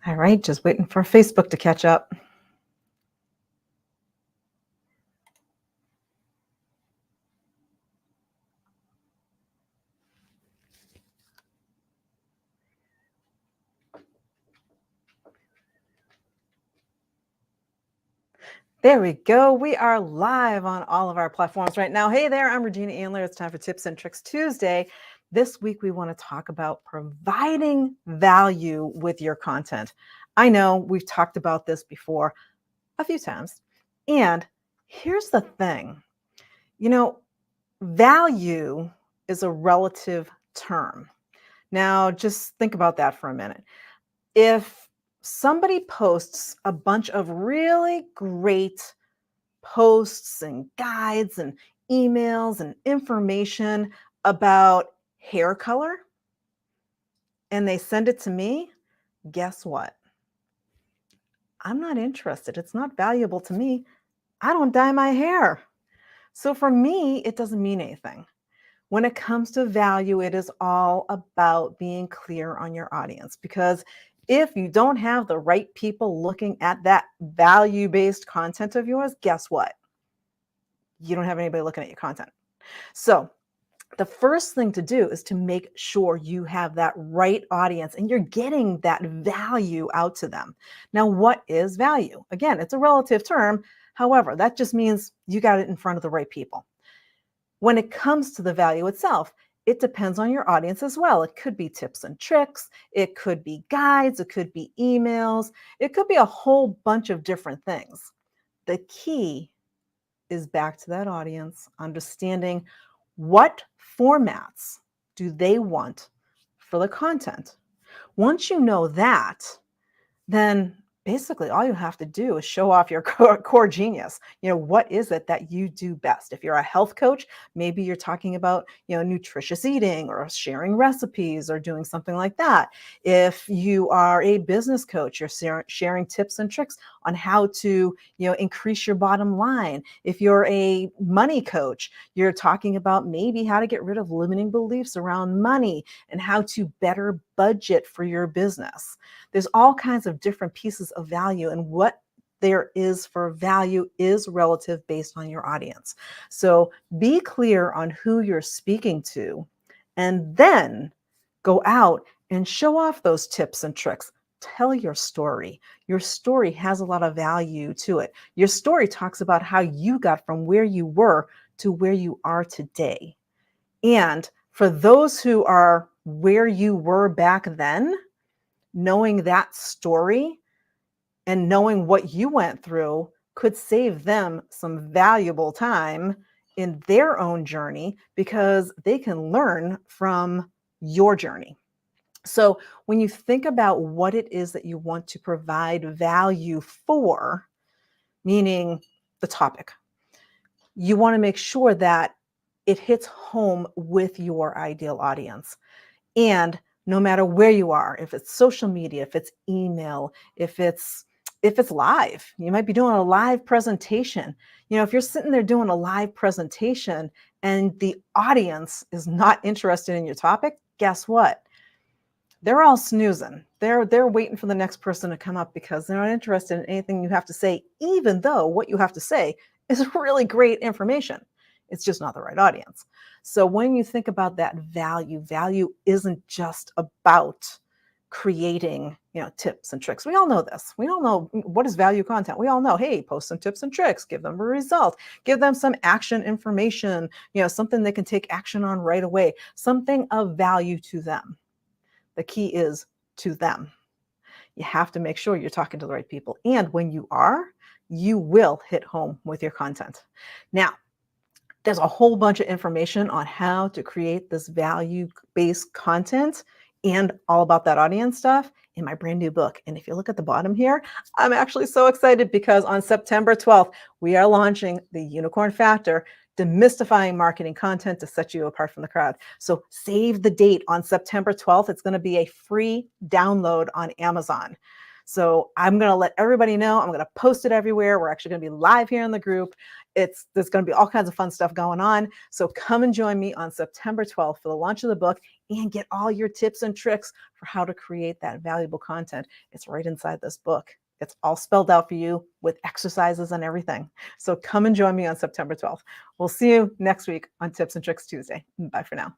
All right, just waiting for Facebook to catch up. There we go. We are live on all of our platforms right now. Hey there, I'm Regina Andler. It's time for Tips and Tricks Tuesday. This week, we want to talk about providing value with your content. I know we've talked about this before a few times. And here's the thing, you know, value is a relative term. Now, just think about that for a minute. If somebody posts a bunch of really great posts and guides and emails and information about hair color and they send it to me, guess what? I'm not interested. It's not valuable to me. I don't dye my hair. So for me, it doesn't mean anything. When it comes to value, it is all about being clear on your audience, because if you don't have the right people looking at that value-based content of yours, guess what? You don't have anybody looking at your content. So the first thing to do is to make sure you have that right audience and you're getting that value out to them. Now, what is value? Again, it's a relative term. However, that just means you got it in front of the right people. When it comes to the value itself, it depends on your audience as well. It could be tips and tricks. It could be guides. It could be emails. It could be a whole bunch of different things. The key is back to that audience, understanding what formats do they want for the content. Once you know that, then basically all you have to do is show off your core genius. What is it that you do best? If you're a health coach, maybe you're talking about, nutritious eating or sharing recipes or doing something like that. If you are a business coach, you're sharing tips and tricks on how to, increase your bottom line. If you're a money coach, you're talking about maybe how to get rid of limiting beliefs around money and how to better budget for your business. There's all kinds of different pieces of value, and what there is for value is relative based on your audience. So be clear on who you're speaking to, and then go out and show off those tips and tricks. Tell your story. Your story has a lot of value to it. Your story talks about how you got from where you were to where you are today. And for those who are where you were back then, knowing that story and knowing what you went through could save them some valuable time in their own journey, because they can learn from your journey. So when you think about what it is that you want to provide value for, meaning the topic, you want to make sure that it hits home with your ideal audience. And no matter where you are, if it's social media, if it's email, if it's live, you might be doing a live presentation. If you're sitting there doing a live presentation and the audience is not interested in your topic, guess what? They're all snoozing. They're waiting for the next person to come up because they're not interested in anything you have to say, even though what you have to say is really great information. It's just not the right audience. So when you think about that value isn't just about creating, tips and tricks. We all know this. We all know what is value content. We all know, hey, post some tips and tricks, give them a result, give them some action information, something they can take action on right away, something of value to them. The key is to them. You have to make sure you're talking to the right people. And when you are, you will hit home with your content. Now, there's a whole bunch of information on how to create this value-based content and all about that audience stuff in my brand new book. And if you look at the bottom here, I'm actually so excited because on September 12th, we are launching the Unicorn Factor, demystifying marketing content to set you apart from the crowd. So save the date on September 12th. It's going to be a free download on Amazon. So I'm going to let everybody know. I'm going to post it everywhere. We're actually going to be live here in the group. There's going to be all kinds of fun stuff going on. So come and join me on September 12th for the launch of the book and get all your tips and tricks for how to create that valuable content. It's right inside this book. It's all spelled out for you with exercises and everything. So come and join me on September 12th. We'll see you next week on Tips and Tricks Tuesday. Bye for now.